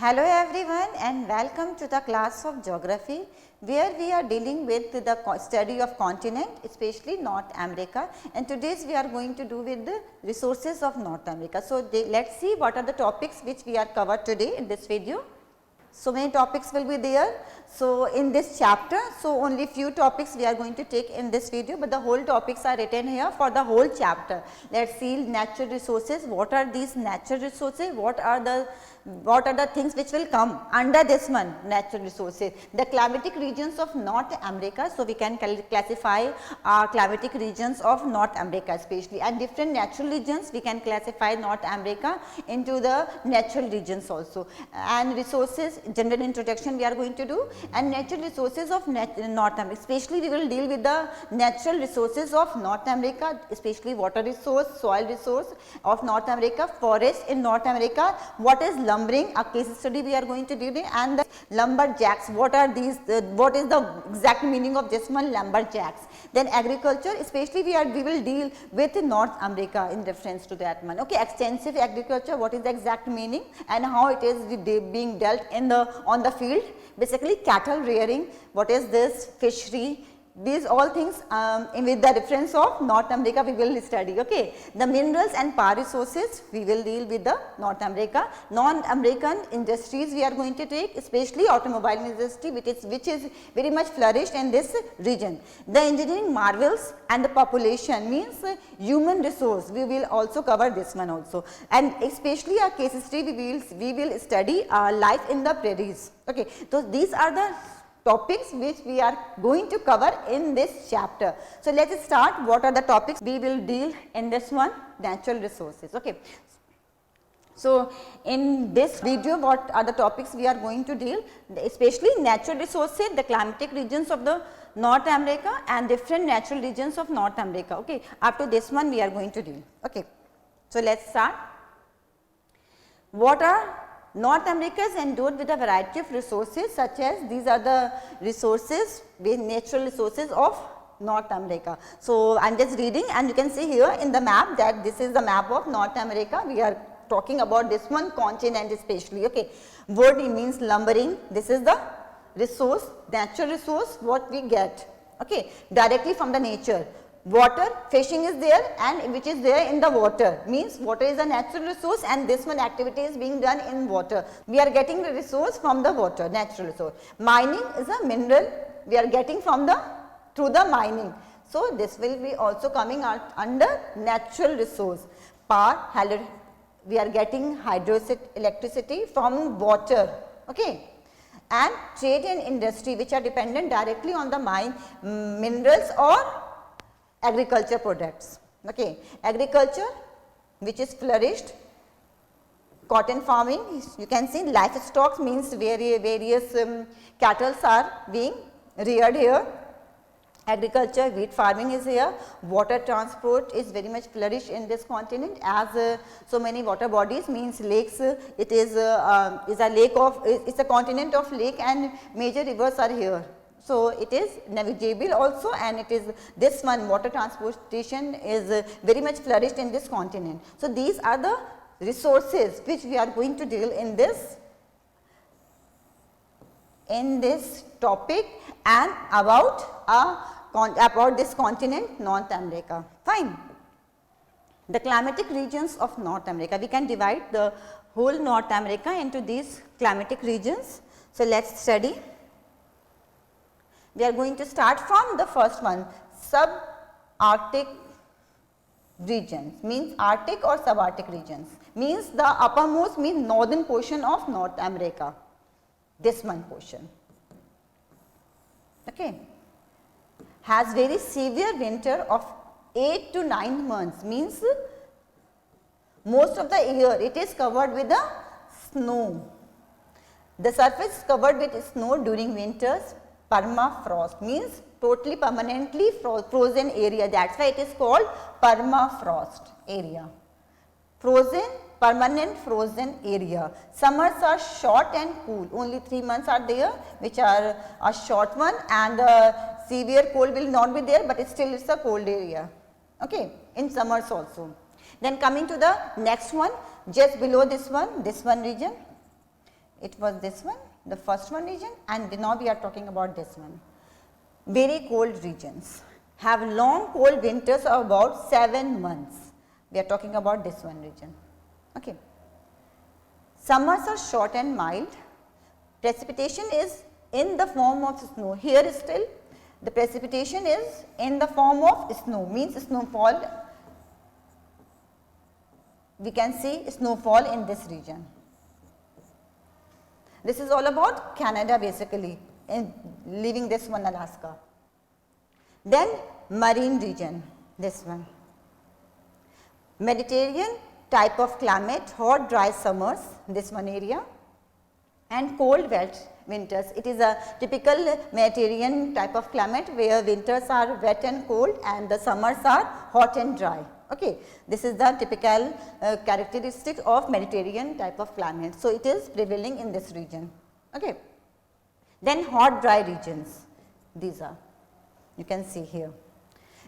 Hello everyone and welcome to the class of geography where we are dealing with the study of continent, especially North America, and today's we are going to do with the resources of North America. So, let us see what are the topics which we are covered today in this video. So many topics will be there. So in this chapter, so only few topics we are going to take in this video, but the whole topics are written here for the whole chapter. Let us see natural resources. What are these natural resources? What are the things which will come under this one, natural resources? The climatic regions of North America. So we can classify climatic regions of North America especially, and different natural regions we can classify North America into the natural regions also, and resources, general introduction we are going to do, and natural resources of North America, especially we will deal with the natural resources of North America, especially water resource, soil resource of North America, forest in North America, what is lumbering, a case study we are going to do, and the lumberjacks, what are these, what is the exact meaning of this one, lumberjacks. Then agriculture, especially we will deal with North America in reference to that one. Okay, extensive agriculture, what is the exact meaning and how it is being dealt in on the field. Basically cattle rearing, what is this, fishery, these all things with the reference of North America we will study. Okay. The minerals and power resources we will deal with the North America. Non-American industries we are going to take, especially automobile industry which is very much flourished in this region. The engineering marvels and the population means human resource, we will also cover this one also, and especially a case study we will study life in the prairies. Okay. So these are the topics which we are going to cover in this chapter. So let us start. What are the topics we will deal in this one? Natural resources. Okay. So in this video, what are the topics we are going to deal? Especially natural resources, the climatic regions of the North America and different natural regions of North America. Okay. Up to this one we are going to deal. Okay. So let us start. What are North America is endowed with a variety of resources, such as these are the resources, natural resources of North America. So I am just reading, and you can see here in the map that this is the map of North America. We are talking about this one continent especially. Okay. Wood means lumbering, this is the resource, natural resource what we get, okay, directly from the nature. Water, fishing is there, and which is there in the water, means water is a natural resource and this one activity is being done in water. We are getting the resource from the water, natural resource. Mining is a mineral we are getting from through the mining. So this will be also coming out under natural resource. Power, we are getting electricity from water. Okay. And trade and industry which are dependent directly on the minerals or agriculture products. Okay. Agriculture which is flourished, cotton farming, you can see livestock means various cattle are being reared here. Agriculture, wheat farming is here. Water transport is very much flourished in this continent, as so many water bodies means lakes. It is a lake of, it's a continent of lake and major rivers are here. So it is navigable also, and it is this one, water transportation is very much flourished in this continent. So these are the resources which we are going to deal in this topic and about this continent North America. Fine. The climatic regions of North America, we can divide the whole North America into these climatic regions. So let us study. We are going to start from the first one, subarctic regions, means Arctic or subarctic regions, means the uppermost means northern portion of North America, this one portion. Okay. Has very severe winter of 8 to 9 months, means most of the year it is covered with the snow. The surface is covered with snow during winters. Permafrost means totally permanently frozen area, that is why it is called permafrost area. Frozen, permanent frozen area. Summers are short and cool, only 3 months are there which are a short one, and severe cold will not be there, but still it is a cold area. Okay. In summers also. Then coming to the next one, just below this one region, it was this one, the first one region, and now we are talking about this one. Very cold regions have long cold winters of about 7 months. We are talking about this one region. Okay. Summers are short and mild. Precipitation is in the form of snow. Here still the precipitation is in the form of snow, means snowfall. We can see snowfall in this region. This is all about Canada basically, in leaving this one Alaska. Then marine region, this one. Mediterranean type of climate, hot dry summers, this one area, and cold wet winters. It is a typical Mediterranean type of climate where winters are wet and cold and the summers are hot and dry. Okay. This is the typical characteristic of Mediterranean type of climate. So, it is prevailing in this region. Okay. Then hot dry regions, these are, you can see here.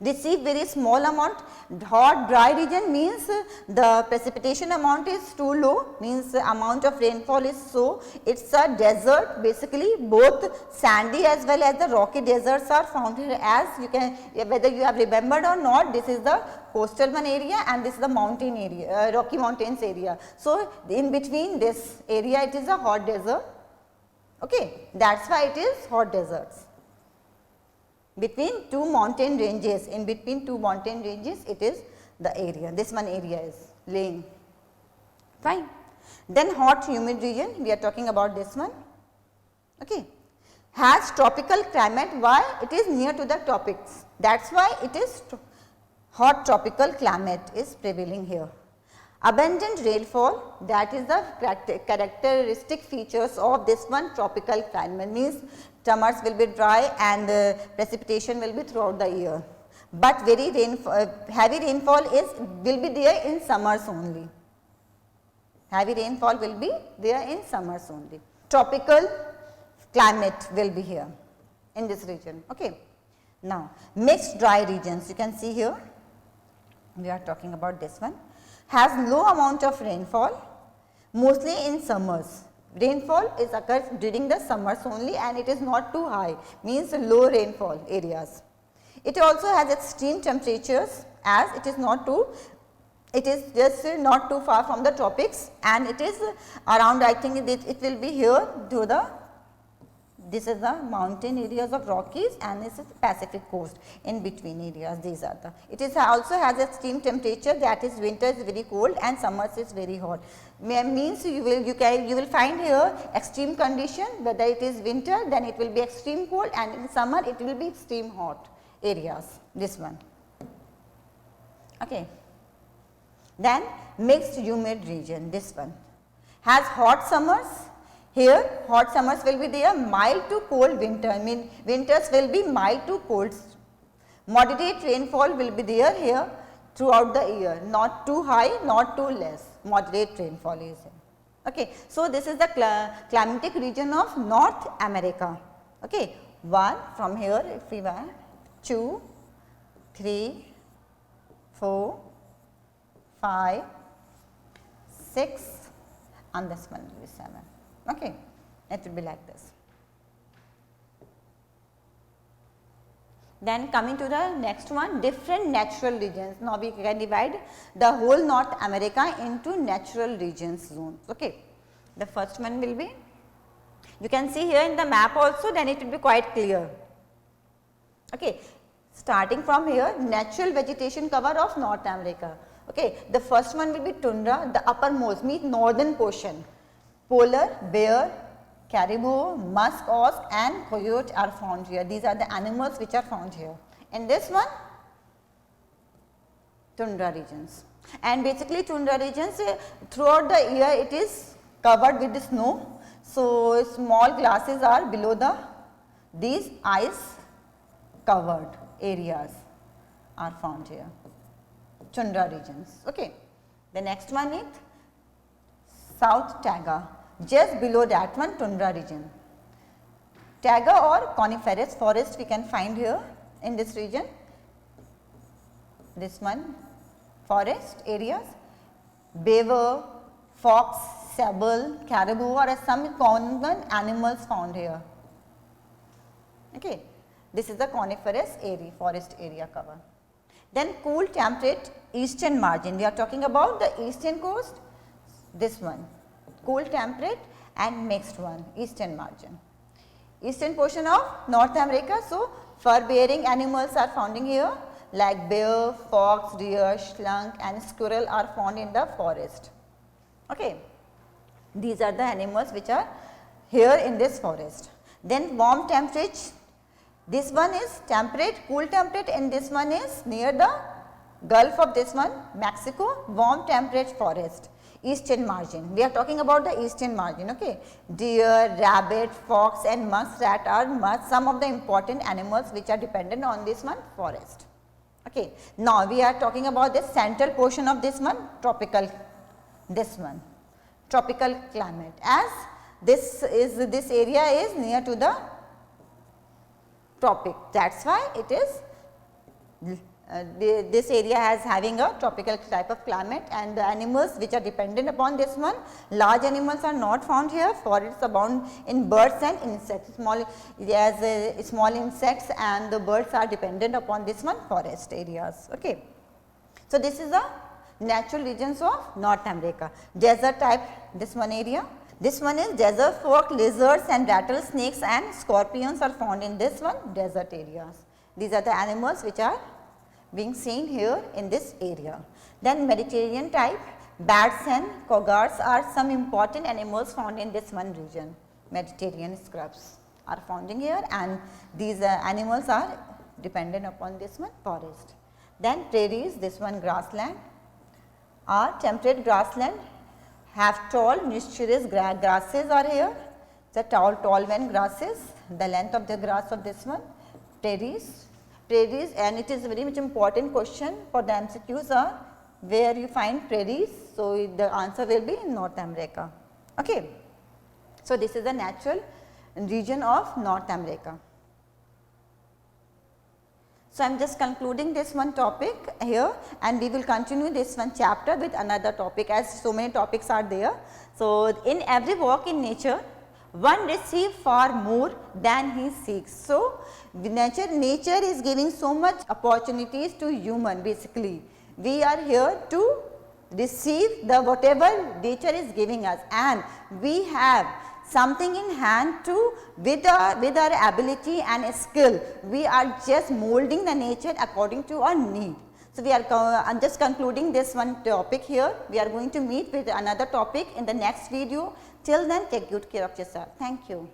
Receive very small amount. Hot dry region means the precipitation amount is too low, means the amount of rainfall is so, it is a desert basically, both sandy as well as the rocky deserts are found here, as you can, whether you have remembered or not, this is the coastal one area and this is the mountain area, Rocky Mountains area. So, in between this area it is a hot desert, okay, that is why it is hot deserts. Between two mountain ranges, in between two mountain ranges it is the area, this one area is laying, fine. Then hot humid region, we are talking about this one, okay, has tropical climate. Why? It is near to the tropics, that is why it is hot tropical climate is prevailing here. Abundant rainfall, that is the characteristic features of this one tropical climate, means summers will be dry and precipitation will be throughout the year, but very heavy rainfall will be there in summers only. Heavy rainfall will be there in summers only. Tropical climate will be here in this region. Okay. Now, mixed dry regions, you can see here, we are talking about this one, has low amount of rainfall, mostly in summers. Rainfall is occurs during the summers only and it is not too high, means low rainfall areas. It also has extreme temperatures, as it is not too, it is just not too far from the tropics and it is around, I think it will be here to the, this is the mountain areas of Rockies and this is Pacific coast, in between areas these are the, it is also has extreme temperature, that is winter is very cold and summers is very hot. Means you will find here extreme condition, whether it is winter then it will be extreme cold and in summer it will be extreme hot areas, this one. Okay. Then mixed humid region, this one has hot summers. Here hot summers will be there, mild to cold winter, I mean winters will be mild to cold. Moderate rainfall will be there here throughout the year, not too high, not too less, moderate rainfall is here. Okay. So, this is the climatic region of North America. Okay. 1 from here, if we were 2, 3, 4, 5, 6 and this one will be 7. Okay. It will be like this. Then coming to the next one, different natural regions. Now, we can divide the whole North America into natural regions zones. Okay. The first one will be, you can see here in the map also, then it will be quite clear. Okay. Starting from here, natural vegetation cover of North America. Okay. The first one will be tundra, the uppermost means northern portion. Polar bear, caribou, musk ox and coyote are found here. These are the animals which are found here. In this one, tundra regions. And basically tundra regions throughout the year it is covered with the snow. So, small glasses are below these ice covered areas are found here, tundra regions. Okay. The next one is South Taiga. Just below that one, tundra region. Taiga or coniferous forest we can find here in this region. This one, forest areas, beaver, fox, sable, caribou or some common animals found here. Okay. This is the coniferous area, forest area cover. Then cool temperate eastern margin, we are talking about the eastern coast, this one, cool temperate and next one, eastern margin. Eastern portion of North America, so fur bearing animals are found in here like bear, fox, deer, slunk and squirrel are found in the forest. Okay. These are the animals which are here in this forest. Then warm temperature, this one is temperate, cool temperate and this one is near the Gulf of this one, Mexico, warm temperate forest, eastern margin. We are talking about the eastern margin, okay. Deer, rabbit, fox and muskrat are some of the important animals which are dependent on this one forest. Okay. Now, we are talking about the central portion of this one, tropical, this one, tropical climate, as this area is near to the tropic, that is why it is this area has having a tropical type of climate, and the animals which are dependent upon this one, large animals are not found here, forests abound in birds and insects, small insects and the birds are dependent upon this one forest areas. Okay. So, this is the natural regions of North America, desert type this one area. This one is desert fork, lizards and rattlesnakes and scorpions are found in this one desert areas. These are the animals which are being seen here in this area. Then Mediterranean type, bats and cougars are some important animals found in this one region. Mediterranean scrubs are found in here and these animals are dependent upon this one forest. Then prairies, this one grassland, are temperate grassland, have tall nutritious grasses are here, the tall one grasses, the length of the grass of this one, prairies, and it is very much important question for the MCQs are where you find prairies. So, the answer will be in North America. Okay. So, this is the natural region of North America. So, I am just concluding this one topic here and we will continue this one chapter with another topic as so many topics are there. So, in every walk in nature, one receives far more than he seeks. So, nature is giving so much opportunities to human basically. We are here to receive the whatever nature is giving us and we have something in hand to with our ability and skill, we are just molding the nature according to our need. So, we are I am just concluding this one topic here. We are going to meet with another topic in the next video. Till then, take good care of yourself. Thank you.